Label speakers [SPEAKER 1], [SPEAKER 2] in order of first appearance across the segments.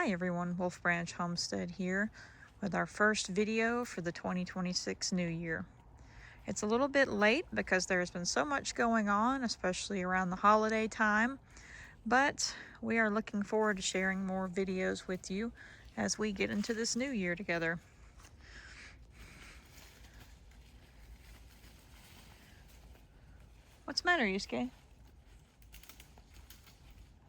[SPEAKER 1] Hi everyone, Wolf Branch Homestead here with our first video for the 2026 new year. It's a little bit late because there's been so much going on, especially around the holiday time, but we are looking forward to sharing more videos with you as we get into this new year together. What's the matter, Yusuke?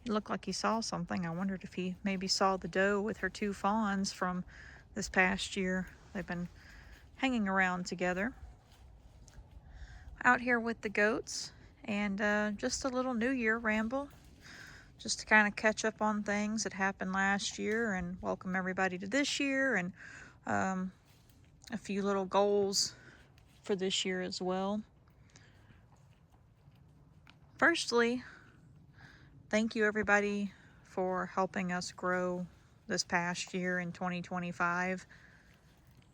[SPEAKER 1] It looked like he saw something. I wondered if he maybe saw the doe with her two fawns from this past year. They've been hanging around together. Out here with the goats, and just a little New Year ramble, just to kind of catch up on things that happened last year and welcome everybody to this year, and a few little goals for this year as well. Firstly, thank you everybody for helping us grow this past year in 2025.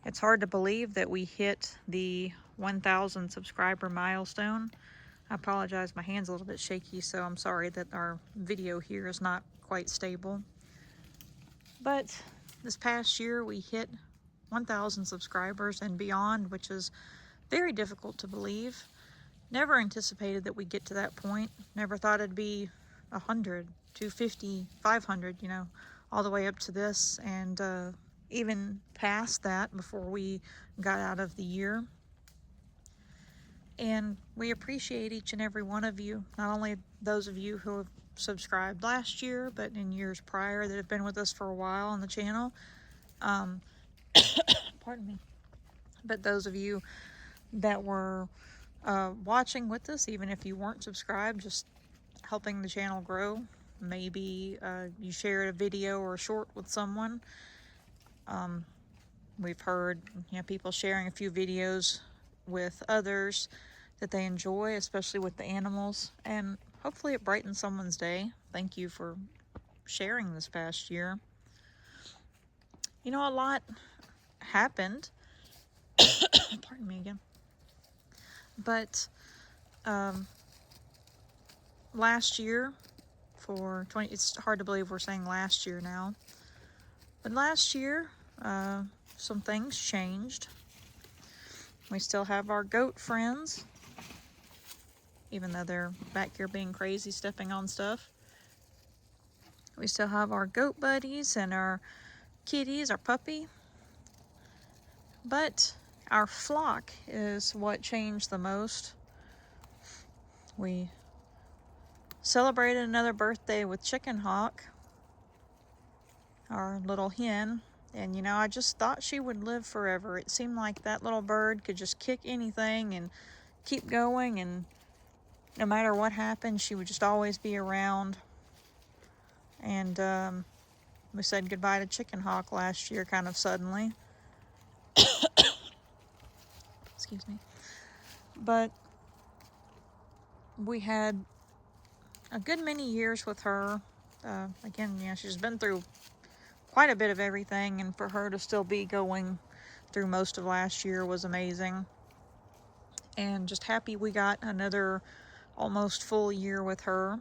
[SPEAKER 1] It's hard to believe that we hit the 1,000 subscriber milestone. I apologize, my hand's a little bit shaky, so I'm sorry that our video here is not quite stable. But this past year we hit 1,000 subscribers and beyond, which is very difficult to believe. Never anticipated that we'd get to that point. Never thought it'd be 100, 250, 500, you know, all the way up to this, and even past that before we got out of the year. And we appreciate each and every one of you, not only those of you who have subscribed last year, but in years prior that have been with us for a while on the channel. Pardon me. But those of you that were watching with us, even if you weren't subscribed, just helping the channel grow. Maybe you shared a video or a short with someone. We've heard, you know, people sharing a few videos with others that they enjoy, especially with the animals, and hopefully it brightens someone's day. Thank you for sharing this past year. You know, a lot happened. Pardon me again. But last year, it's hard to believe we're saying last year now, but last year some things changed. We still have our goat friends, even though they're back here being crazy, stepping on stuff. We still have our goat buddies and our kitties, our puppy. But our flock is what changed the most. We celebrated another birthday with Chicken Hawk, our little hen. And you know, I just thought she would live forever. It seemed like that little bird could just kick anything and keep going, and no matter what happened, she would just always be around. And we said goodbye to Chicken Hawk last year kind of suddenly. Excuse me. But we had a good many years with her. Again, you know, she's been through quite a bit of everything, and for her to still be going through most of last year was amazing. And just happy we got another almost full year with her,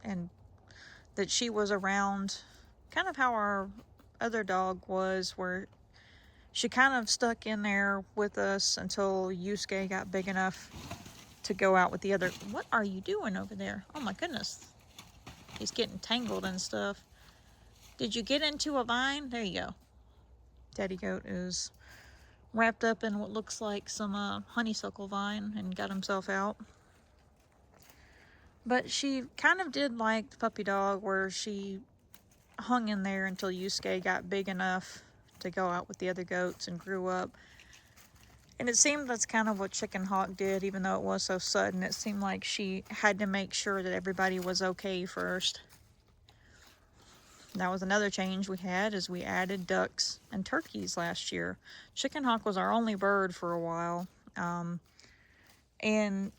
[SPEAKER 1] and that she was around, kind of how our other dog was, where she kind of stuck in there with us until Yusuke got big enough to go out with the other. What are you doing over there? Oh my goodness. He's getting tangled and stuff. Did you get into a vine? There you go. Daddy goat is wrapped up in what looks like some honeysuckle vine and got himself out. But she kind of did like the puppy dog, where she hung in there until Yusuke got big enough to go out with the other goats and grew up. And it seemed that's kind of what Chicken Hawk did, even though it was so sudden. It seemed like she had to make sure that everybody was okay first. That was another change we had, is we added ducks and turkeys last year. Chicken Hawk was our only bird for a while. And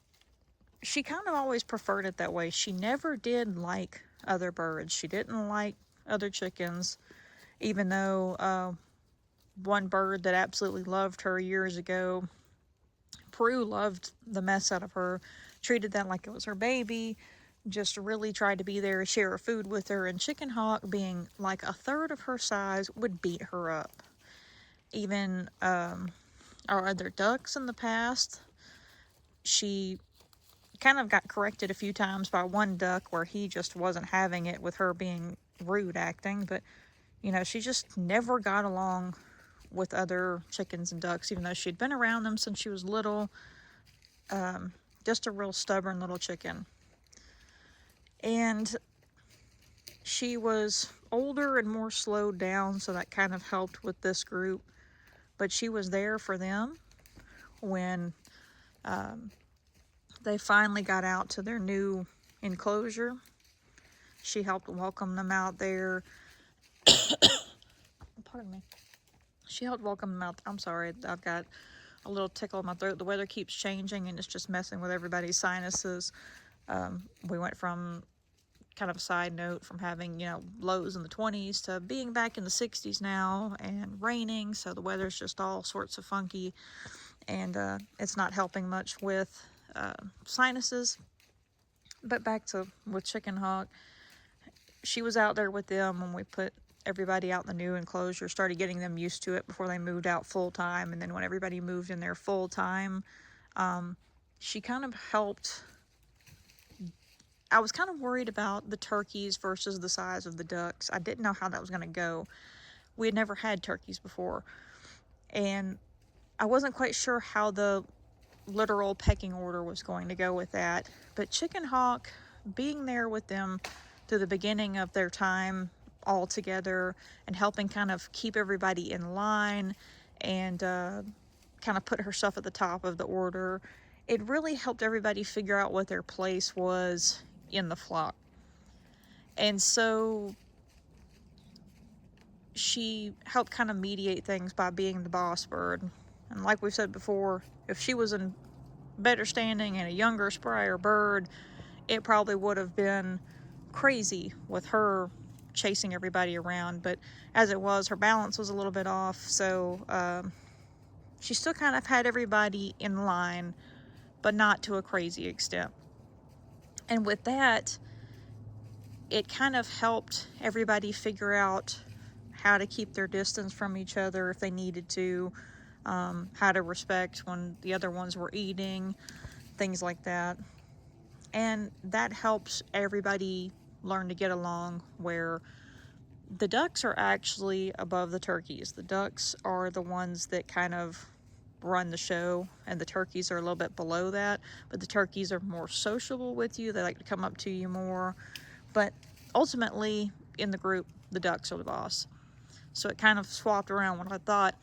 [SPEAKER 1] she kind of always preferred it that way. She never did like other birds. She didn't like other chickens, even though one bird that absolutely loved her years ago, Prue, loved the mess out of her, treated that like it was her baby, just really tried to be there, share her food with her, and Chicken Hawk, being like a third of her size, would beat her up. Even our other ducks in the past, she kind of got corrected a few times by one duck where he just wasn't having it with her being rude acting, but you know, she just never got along with other chickens and ducks, even though she'd been around them since she was little. Just a real stubborn little chicken. And she was older and more slowed down, so that kind of helped with this group. But she was there for them when they finally got out to their new enclosure. She helped welcome them out there. Pardon me. She helped welcome them out. I'm sorry, I've got a little tickle in my throat. The weather keeps changing and it's just messing with everybody's sinuses. We went from, kind of a side note, from having, you know, lows in the 20s to being back in the 60s now and raining, so the weather's just all sorts of funky, and it's not helping much with sinuses. But back to with Chicken Hawk, she was out there with them when we put everybody out in the new enclosure, started getting them used to it before they moved out full time, and then when everybody moved in there full time, she kind of helped. I was kind of worried about the turkeys versus the size of the ducks. I didn't know how that was going to go. We had never had turkeys before, and I wasn't quite sure how the literal pecking order was going to go with that. But Chicken Hawk, being there with them through the beginning of their time all together and helping kind of keep everybody in line and kind of put herself at the top of the order, it really helped everybody figure out what their place was in the flock. And so she helped kind of mediate things by being the boss bird. And like we've said before, if she was in better standing and a younger, sprier bird, it probably would have been crazy with her chasing everybody around. But as it was, her balance was a little bit off, so she still kind of had everybody in line, but not to a crazy extent. And with that, it kind of helped everybody figure out how to keep their distance from each other if they needed to, how to respect when the other ones were eating, things like that. And that helps everybody learn to get along, where the ducks are actually above the turkeys. The ducks are the ones that kind of run the show, and the turkeys are a little bit below that, but the turkeys are more sociable with you. They like to come up to you more. But ultimately, in the group, the ducks are the boss. So it kind of swapped around what I thought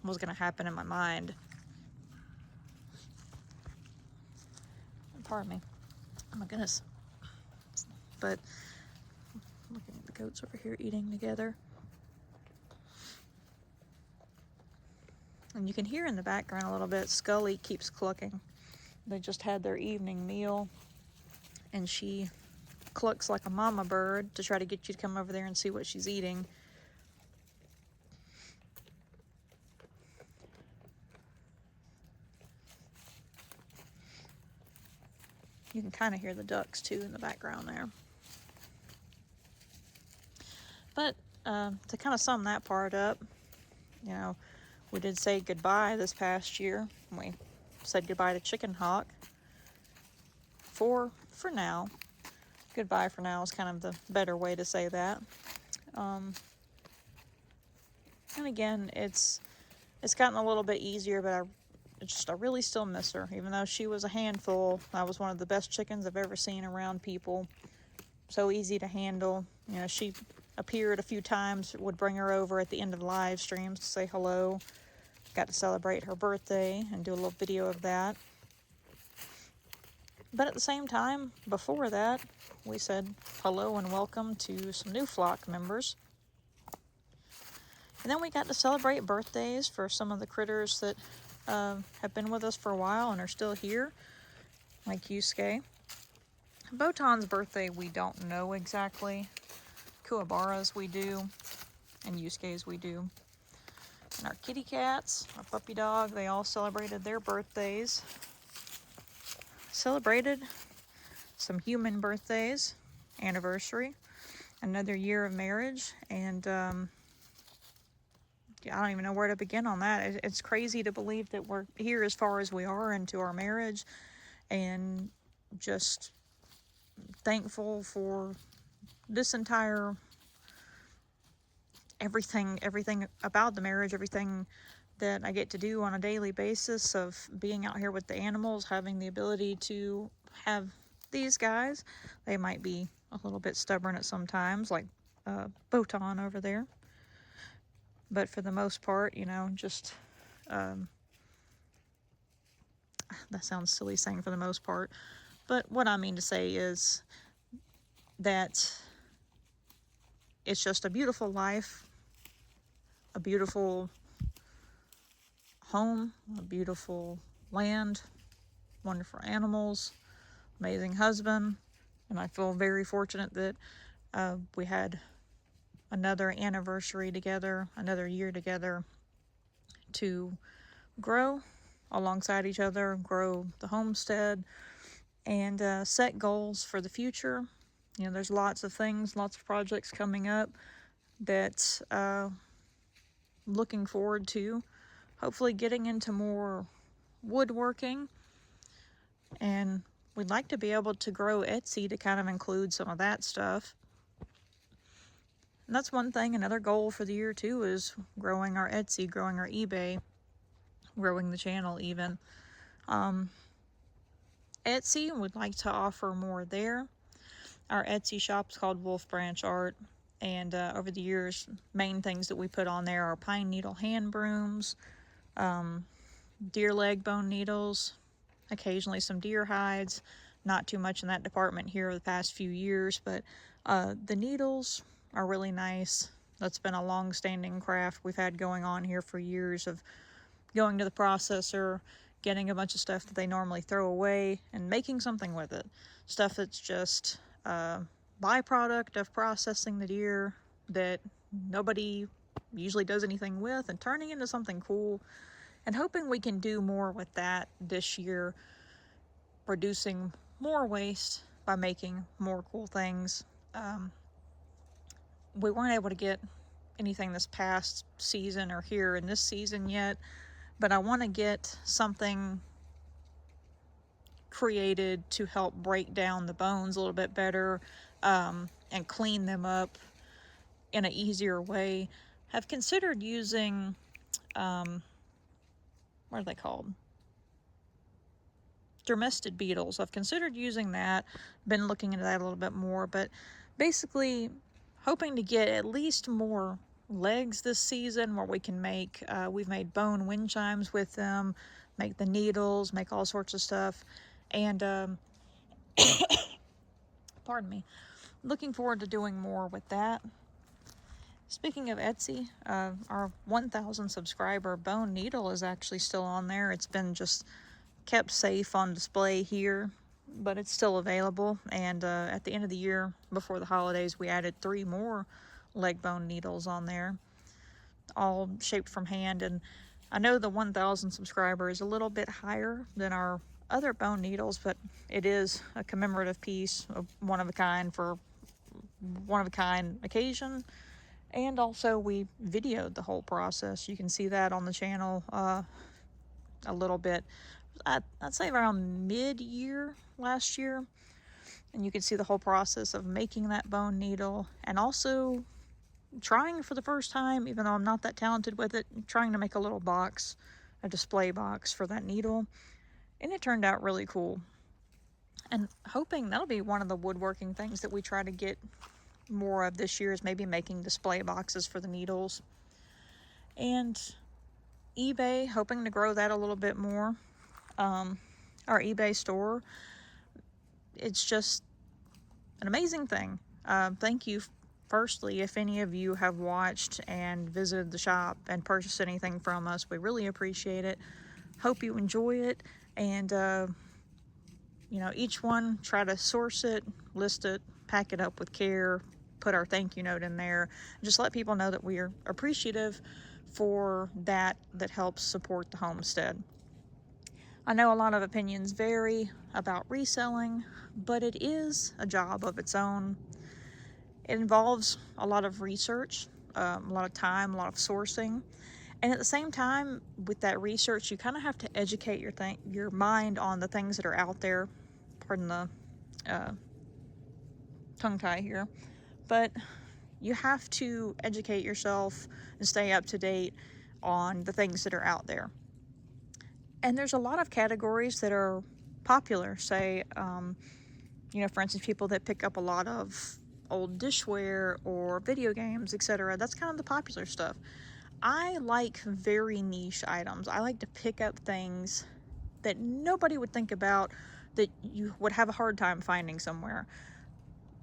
[SPEAKER 1] was going to happen in my mind. Pardon me. Oh my goodness. But looking at the goats over here eating together. And you can hear in the background a little bit, Scully keeps clucking. They just had their evening meal, and she clucks like a mama bird to try to get you to come over there and see what she's eating. You can kind of hear the ducks too in the background there. But to kind of sum that part up, you know, we did say goodbye this past year. We said goodbye to Chicken Hawk for now. Goodbye for now is kind of the better way to say that. And again, it's gotten a little bit easier, but I really still miss her. Even though she was a handful, that was one of the best chickens I've ever seen around people. So easy to handle. You know, she appeared a few times, would bring her over at the end of the live streams to say hello. Got to celebrate her birthday and do a little video of that. But at the same time, before that, we said hello and welcome to some new flock members. And then we got to celebrate birthdays for some of the critters that have been with us for a while and are still here, like Yusuke. Botan's birthday we don't know exactly. Kuwabara's we do, and Yusuke's we do. And our kitty cats, our puppy dog, they all celebrated their birthdays. Celebrated some human birthdays, anniversary, another year of marriage, and I don't even know where to begin on that. It's crazy to believe that we're here as far as we are into our marriage, and just thankful for this entire everything about the marriage, everything that I get to do on a daily basis of being out here with the animals, having the ability to have these guys. They might be a little bit stubborn at some times, like Botan over there. But for the most part, just, that sounds silly saying for the most part. But what I mean to say is that it's just a beautiful life, a beautiful home, a beautiful land, wonderful animals, amazing husband, and I feel very fortunate that we had another anniversary together, another year together to grow alongside each other, grow the homestead, and set goals for the future. There's lots of things, lots of projects coming up that looking forward to. Hopefully getting into more woodworking, and we'd like to be able to grow Etsy to kind of include some of that stuff. And that's one thing. Another goal for the year too is growing our Etsy, growing our eBay, growing the channel even. Etsy, would like to offer more there. Our Etsy shop is called Wolf Branch Art, and over the years, main things that we put on there are pine needle hand brooms, deer leg bone needles, occasionally some deer hides. Not too much in that department here over the past few years, but the needles are really nice. That's been a long-standing craft we've had going on here for years, of going to the processor, getting a bunch of stuff that they normally throw away, and making something with it. Stuff that's just a byproduct of processing the deer that nobody usually does anything with, and turning into something cool, and hoping we can do more with that this year, reducing more waste by making more cool things. We weren't able to get anything this past season or here in this season yet, but I want to get something created to help break down the bones a little bit better, and clean them up in an easier way. Have considered using, what are they called? Dermested beetles. I've considered using that, been looking into that a little bit more, but basically hoping to get at least more legs this season where we can make, we've made bone wind chimes with them, make the needles, make all sorts of stuff, and pardon me, looking forward to doing more with that. Speaking of Etsy, our 1,000 subscriber bone needle is actually still on there. It's been just kept safe on display here, but it's still available. And at the end of the year, before the holidays, we added 3 more leg bone needles on there, all shaped from hand. And I know the 1,000 subscriber is a little bit higher than our other bone needles, but it is a commemorative piece, of one of a kind for one of a kind occasion. And also we videoed the whole process. You can see that on the channel a little bit. I'd say around mid-year last year, and you can see the whole process of making that bone needle, and also trying for the first time, even though I'm not that talented with it, trying to make a little box, a display box for that needle, and it turned out really cool. And hoping that'll be one of the woodworking things that we try to get more of this year, is maybe making display boxes for the needles. And eBay, hoping to grow that a little bit more. Our eBay store, it's just an amazing thing. Thank you, firstly, if any of you have watched and visited the shop and purchased anything from us. We really appreciate it. Hope you enjoy it, and each one, try to source it, list it, pack it up with care, put our thank you note in there, just let people know that we are appreciative for that helps support the homestead. I know a lot of opinions vary about reselling, but it is a job of its own. It involves a lot of research, a lot of time, a lot of sourcing. And at the same time, with that research, you kind of have to educate your mind on the things that are out there. Pardon the tongue tie here. But you have to educate yourself and stay up to date on the things that are out there. And there's a lot of categories that are popular. Say, for instance, people that pick up a lot of old dishware or video games, etc. That's kind of the popular stuff. I like very niche items. I like to pick up things that nobody would think about, that you would have a hard time finding somewhere.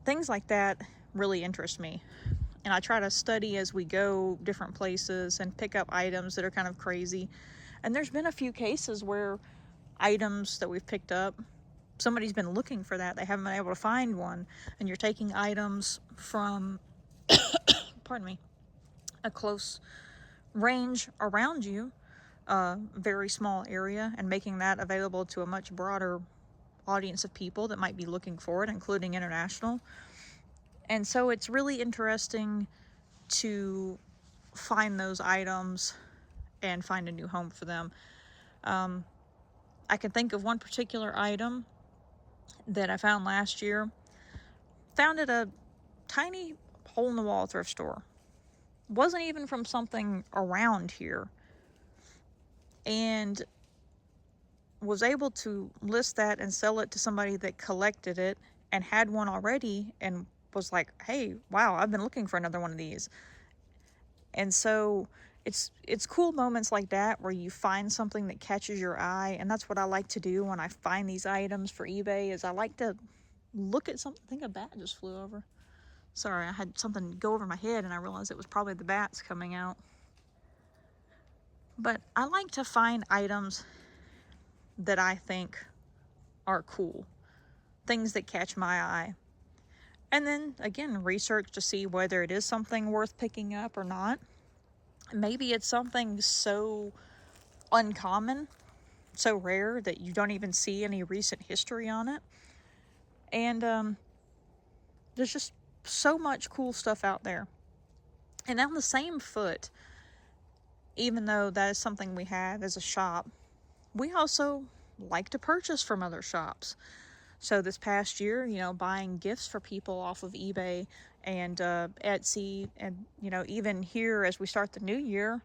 [SPEAKER 1] Things like that really interest me. And I try to study as we go different places and pick up items that are kind of crazy. And there's been a few cases where items that we've picked up, somebody's been looking for that, they haven't been able to find one, and you're taking items from pardon me, a close range around you, a very small area, and making that available to a much broader audience of people that might be looking for it, including international. And so it's really interesting to find those items and find a new home for them. I can think of one particular item that I found last year. Found at a tiny hole-in-the-wall thrift store. Wasn't even from something around here. And was able to list that and sell it to somebody that collected it and had one already, and was like, hey, wow, I've been looking for another one of these. And so it's cool moments like that where you find something that catches your eye. And that's what I like to do when I find these items for eBay, is I like to look at something. I think a bat just flew over. Sorry, I had something go over my head and I realized it was probably the bats coming out. But I like to find items that I think are cool, things that catch my eye. And then again, research to see whether it is something worth picking up or not. Maybe it's something so uncommon, so rare, that you don't even see any recent history on it. And there's just so much cool stuff out there. And on the same foot, even though that is something we have as a shop, we also like to purchase from other shops. So this past year, buying gifts for people off of eBay and Etsy, and even here as we start the new year,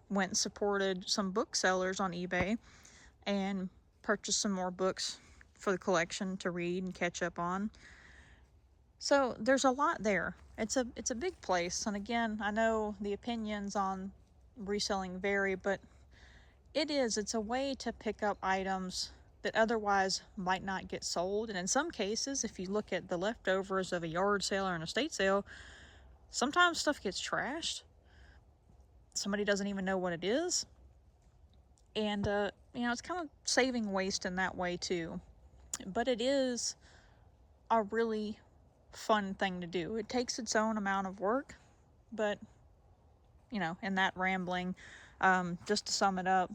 [SPEAKER 1] went and supported some booksellers on eBay and purchased some more books for the collection to read and catch up on. So there's a lot there. It's a big place, and again, I know the opinions on reselling vary, but it's a way to pick up items that otherwise might not get sold. And in some cases, if you look at the leftovers of a yard sale or an estate sale, sometimes stuff gets trashed. Somebody doesn't even know what it is. And, it's kind of saving waste in that way too. But it is a really fun thing to do. It takes its own amount of work, but, in that rambling, just to sum it up,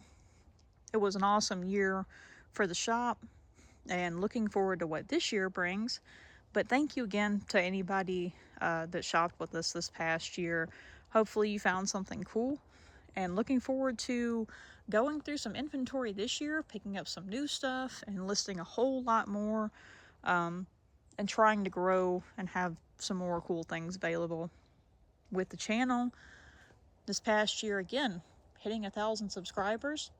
[SPEAKER 1] it was an awesome year for the shop, and looking forward to what this year brings. But thank you again to anybody that shopped with us this past year. Hopefully you found something cool, and looking forward to going through some inventory this year, picking up some new stuff and listing a whole lot more, and trying to grow and have some more cool things available with the channel. This past year, again, hitting 1,000 subscribers.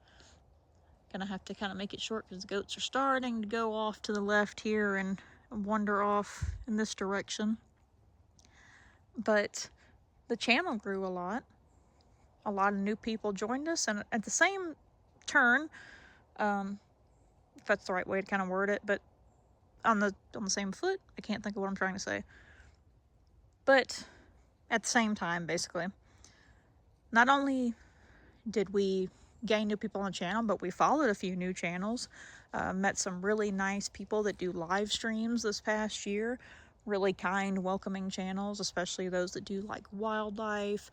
[SPEAKER 1] Gonna have to kind of make it short because the goats are starting to go off to the left here and wander off in this direction. But the channel grew a lot. A lot of new people joined us, and at the same turn, if that's the right way to kind of word it, but on the same foot, I can't think of what I'm trying to say. But at the same time, basically, not only did we gain new people on the channel, but we followed a few new channels, met some really nice people that do live streams this past year, really kind, welcoming channels, especially those that do like wildlife,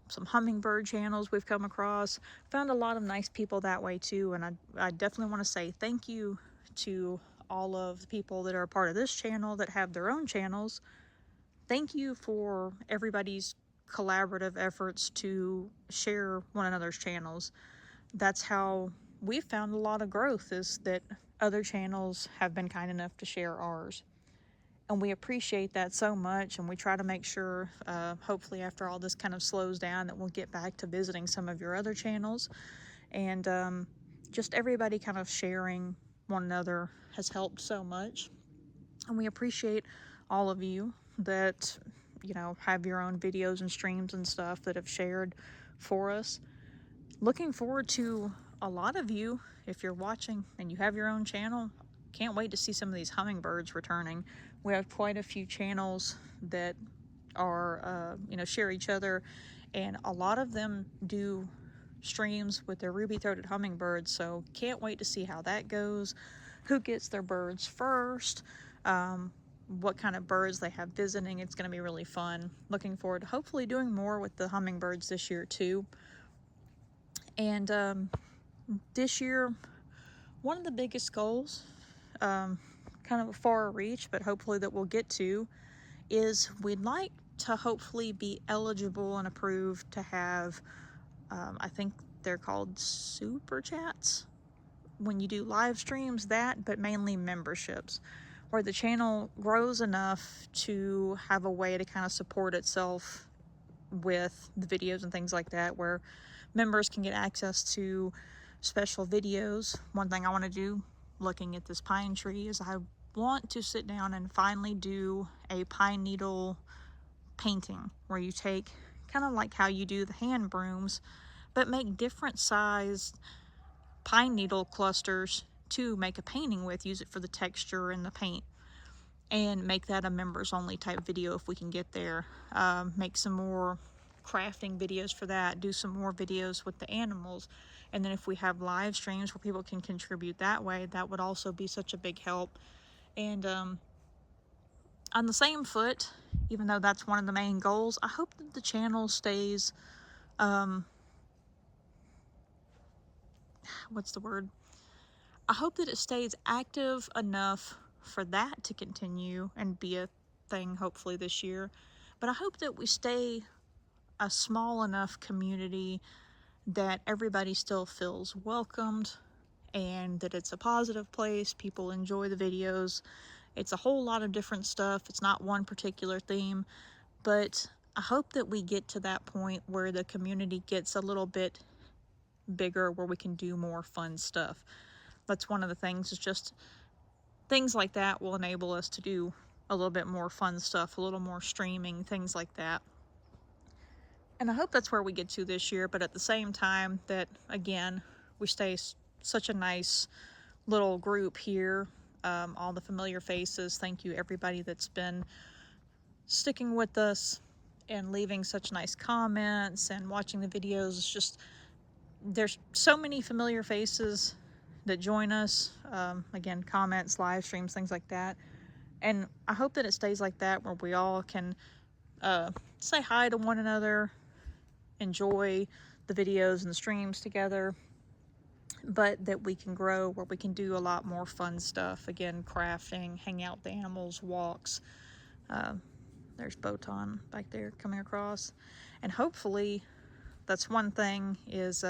[SPEAKER 1] some hummingbird channels we've come across. Found a lot of nice people that way too, and I definitely want to say thank you to all of the people that are a part of this channel that have their own channels. Thank you for everybody's collaborative efforts to share one another's channels. That's how we've found a lot of growth, is that other channels have been kind enough to share ours. And we appreciate that so much, and we try to make sure, hopefully after all this kind of slows down, that we'll get back to visiting some of your other channels. And just everybody kind of sharing one another has helped so much. And we appreciate all of you that, you know, have your own videos and streams and stuff that have shared for us. Looking forward to a lot of you, if you're watching and you have your own channel, can't wait to see some of these hummingbirds returning. We have quite a few channels that are, you know, share each other, and a lot of them do streams with their ruby-throated hummingbirds, so can't wait to see how that goes, who gets their birds first, what kind of birds they have visiting. It's going to be really fun. Looking forward to hopefully doing more with the hummingbirds this year too. And this year, one of the biggest goals, kind of a far reach, but hopefully that we'll get to, is we'd like to hopefully be eligible and approved to have, I think they're called super chats, when you do live streams, but mainly memberships, where the channel grows enough to have a way to kind of support itself with the videos and things like that, where members can get access to special videos. One thing I want to do, looking at this pine tree, is I want to sit down and finally do a pine needle painting, where you take kind of like how you do the hand brooms, but make different sized pine needle clusters to make a painting with, use it for the texture and the paint, and make that a members only type video if we can get there. Make some more crafting videos for that, do some more videos with the animals, and then if we have live streams where people can contribute that way, that would also be such a big help. And on the same foot, even though that's one of the main goals, I hope that the channel stays, what's the word? I hope that it stays active enough for that to continue and be a thing hopefully this year. But I hope that we stay a small enough community that everybody still feels welcomed, and that it's a positive place. People enjoy the videos. It's a whole lot of different stuff. It's not one particular theme, but I hope that we get to that point where the community gets a little bit bigger, where we can do more fun stuff. That's one of the things, is just things like that will enable us to do a little bit more fun stuff, a little more streaming, things like that. And I hope that's where we get to this year, but at the same time that, again, we stay such a nice little group here. All the familiar faces, thank you everybody that's been sticking with us and leaving such nice comments and watching the videos. It's just, there's so many familiar faces that join us, again, comments, live streams, things like that. And I hope that it stays like that, where we all can say hi to one another, enjoy the videos and the streams together, but that we can grow, where we can do a lot more fun stuff. Again, crafting, hang out with the animals, walks. There's Botan back there coming across. And hopefully, that's one thing, is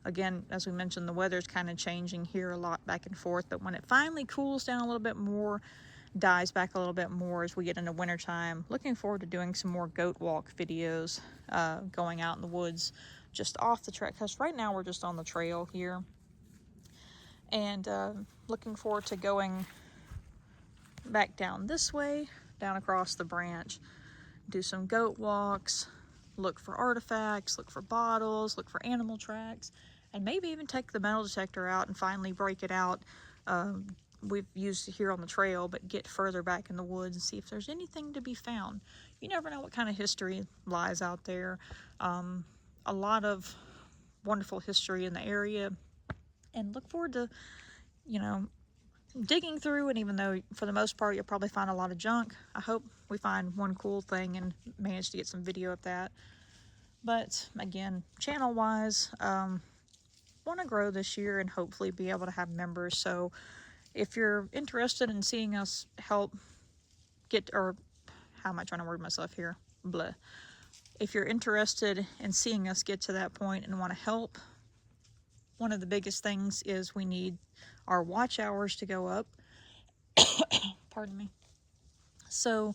[SPEAKER 1] again, as we mentioned, the weather's kind of changing here a lot back and forth, but when it finally cools down a little bit more, dies back a little bit more as we get into wintertime, looking forward to doing some more goat walk videos, going out in the woods just off the track, because right now we're just on the trail here. And looking forward to going back down this way, down across the branch, do some goat walks, look for artifacts, look for bottles, look for animal tracks, and maybe even take the metal detector out and finally break it out. We've used it here on the trail, but get further back in the woods and see if there's anything to be found. You never know what kind of history lies out there. A lot of wonderful history in the area, and look forward to, you know, digging through. And even though for the most part you'll probably find a lot of junk, I hope we find one cool thing and manage to get some video of that. But again, channel wise, want to grow this year and hopefully be able to have members. So if you're interested in seeing us help get, or how am I trying to word myself here? Blah. If you're interested in seeing us get to that point and want to help, one of the biggest things is we need our watch hours to go up. Pardon me. So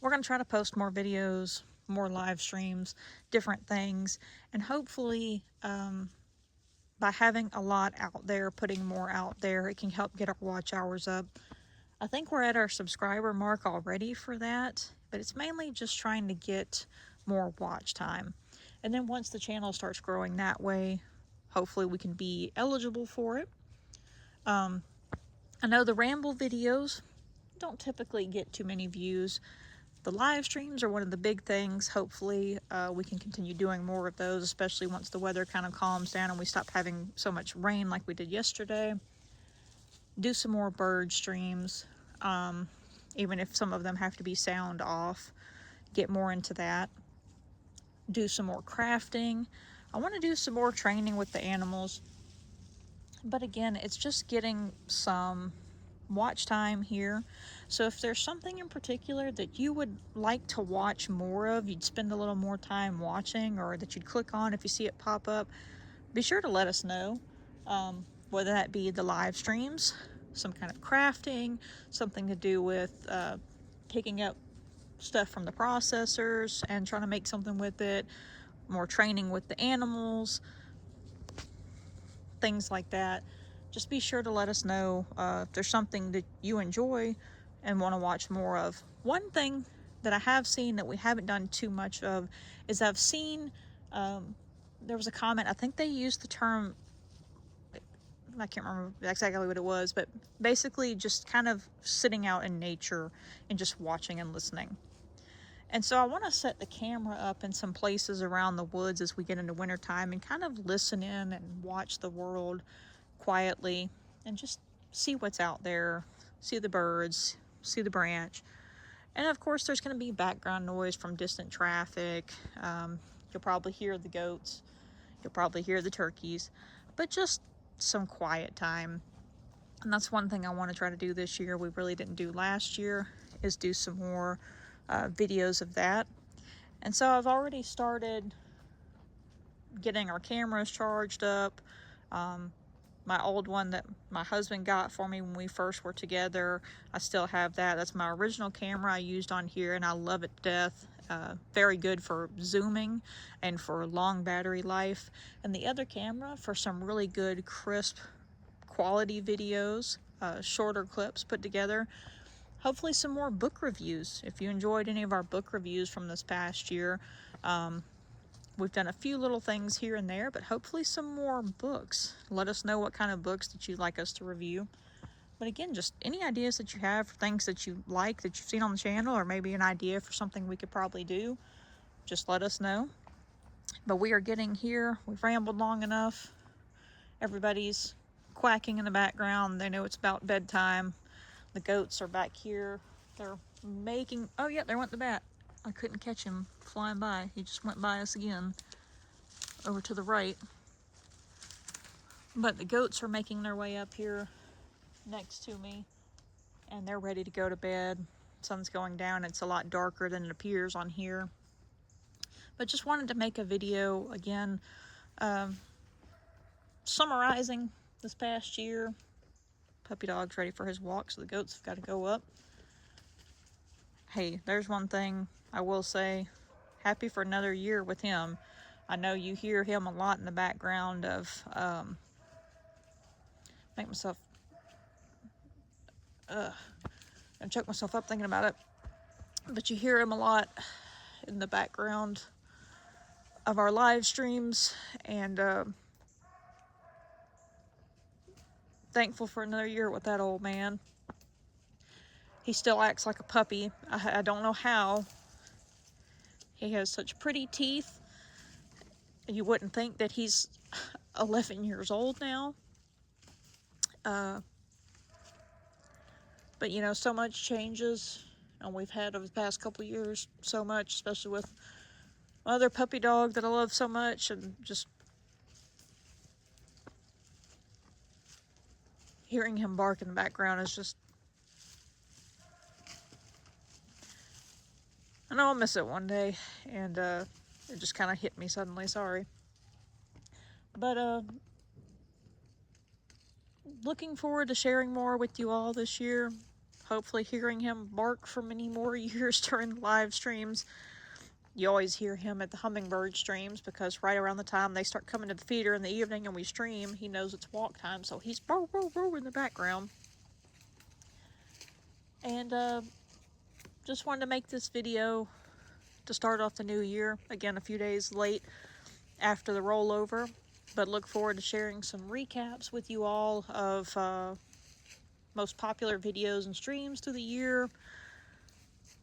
[SPEAKER 1] we're going to try to post more videos, more live streams, different things, and hopefully by having a lot out there, putting more out there, it can help get our watch hours up. I think we're at our subscriber mark already for that, but it's mainly just trying to get more watch time. And then once the channel starts growing that way, hopefully we can be eligible for it. I know the ramble videos don't typically get too many views. The live streams are one of the big things. Hopefully we can continue doing more of those, especially once the weather kind of calms down and we stop having so much rain like we did yesterday. Do some more bird streams, even if some of them have to be sound off. Get more into that. Do some more crafting. I want to do some more training with the animals. But again, it's just getting some watch time here. So if there's something in particular that you would like to watch more of, you'd spend a little more time watching, or that you'd click on if you see it pop up, be sure to let us know. Whether that be the live streams, some kind of crafting, something to do with picking up stuff from the processors and trying to make something with it, more training with the animals, things like that. Just be sure to let us know if there's something that you enjoy and want to watch more of. One thing that I have seen that we haven't done too much of is I've seen, there was a comment, I think they used the term, I can't remember exactly what it was, but basically just kind of sitting out in nature and just watching and listening. And so I want to set the camera up in some places around the woods as we get into wintertime and kind of listen in and watch the world quietly and just see what's out there, see the birds, see the branch. And of course there's going to be background noise from distant traffic. You'll probably hear the goats, you'll probably hear the turkeys, but just some quiet time. And that's one thing I want to try to do this year we really didn't do last year, is do some more videos of that. And so I've already started getting our cameras charged up. My old one that my husband got for me when we first were together, I still have that. That's my original camera I used on here, and I love it to death. Very good for zooming and for long battery life. And the other camera for some really good crisp quality videos, shorter clips put together. Hopefully some more book reviews. If you enjoyed any of our book reviews from this past year, we've done a few little things here and there, but hopefully some more books. Let us know what kind of books that you'd like us to review. But again, just any ideas that you have for things that you like, that you've seen on the channel, or maybe an idea for something we could probably do, just let us know. But we are getting here. We've rambled long enough. Everybody's quacking in the background. They know it's about bedtime. The goats are back here. They're making, oh yeah, there went the bat. I couldn't catch him flying by. He just went by us again, over to the right. But the goats are making their way up here next to me, and they're ready to go to bed. Sun's going down. It's a lot darker than it appears on here. But just wanted to make a video again, summarizing this past year. Puppy dog's ready for his walk, so the goats have got to go up. Hey, there's one thing I will say. Happy for another year with him. I know you hear him a lot in the background of, make myself, and choke myself up thinking about it. But you hear him a lot in the background of our live streams, and thankful for another year with that old man. He still acts like a puppy. I don't know how. He has such pretty teeth. You wouldn't think that he's 11 years old now. But you know, so much changes, and we've had over the past couple of years so much, especially with other puppy dog that I love so much, and just hearing him bark in the background is just, I know I'll miss it one day, and it just kind of hit me suddenly, sorry. But looking forward to sharing more with you all this year. Hopefully hearing him bark for many more years during live streams. You always hear him at the hummingbird streams, because right around the time they start coming to the feeder in the evening and we stream, he knows it's walk time, so he's bow, bow, bow in the background. And just wanted to make this video to start off the new year. Again, a few days late after the rollover, but look forward to sharing some recaps with you all of most popular videos and streams through the year,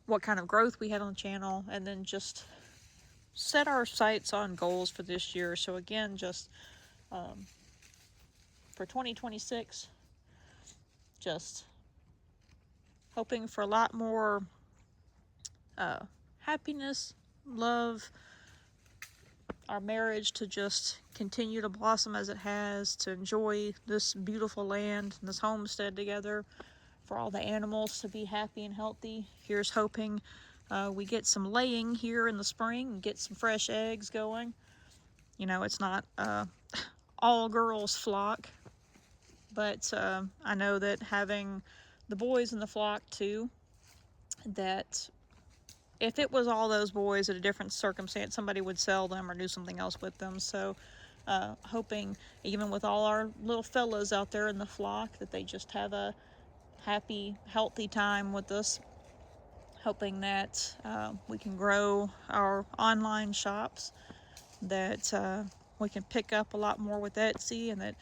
[SPEAKER 1] what kind of growth we had on the channel, and then just set our sights on goals for this year. So again, just for 2026, just hoping for a lot more happiness, love, our marriage to just continue to blossom as it has, to enjoy this beautiful land and this homestead together, for all the animals to be happy and healthy. Here's hoping we get some laying here in the spring and get some fresh eggs going. You know, it's not all girls flock, but I know that having the boys in the flock too, that if it was all those boys at a different circumstance, somebody would sell them or do something else with them. So hoping, even with all our little fellas out there in the flock, that they just have a happy, healthy time with us. Hoping that we can grow our online shops, that we can pick up a lot more with Etsy, and that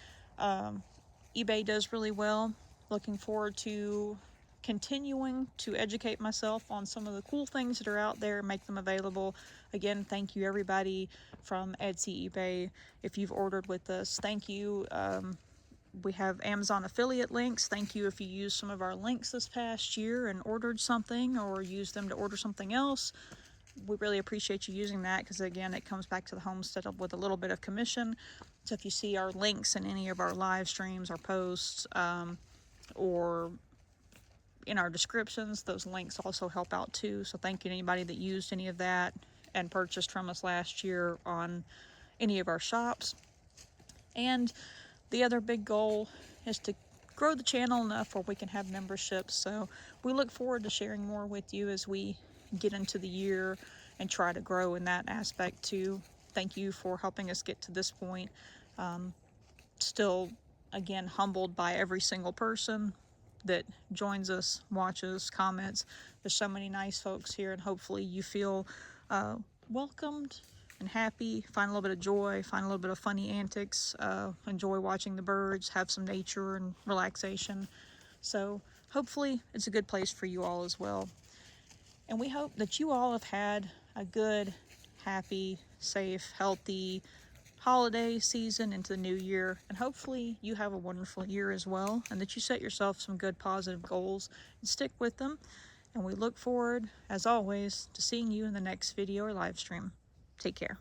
[SPEAKER 1] eBay does really well. Looking forward to continuing to educate myself on some of the cool things that are out there and make them available. Again, thank you everybody from Etsy, eBay. If you've ordered with us, thank you. We have Amazon affiliate links. Thank you if you used some of our links this past year and ordered something, or used them to order something else. We really appreciate you using that, because again, it comes back to the homestead with a little bit of commission. So if you see our links in any of our live streams, our posts, or in our descriptions, those links also help out too. So thank you to anybody that used any of that and purchased from us last year on any of our shops. And the other big goal is to grow the channel enough where we can have memberships. So we look forward to sharing more with you as we get into the year and try to grow in that aspect too. Thank you for helping us get to this point. Still, again, humbled by every single person that joins us, watches, comments. There's so many nice folks here, and hopefully you feel welcomed and happy, find a little bit of joy, find a little bit of funny antics, enjoy watching the birds, have some nature and relaxation. So hopefully it's a good place for you all as well. And we hope that you all have had a good, happy, safe, healthy holiday season into the new year, and hopefully you have a wonderful year as well, and that you set yourself some good positive goals and stick with them. And we look forward, as always, to seeing you in the next video or live stream. Take care.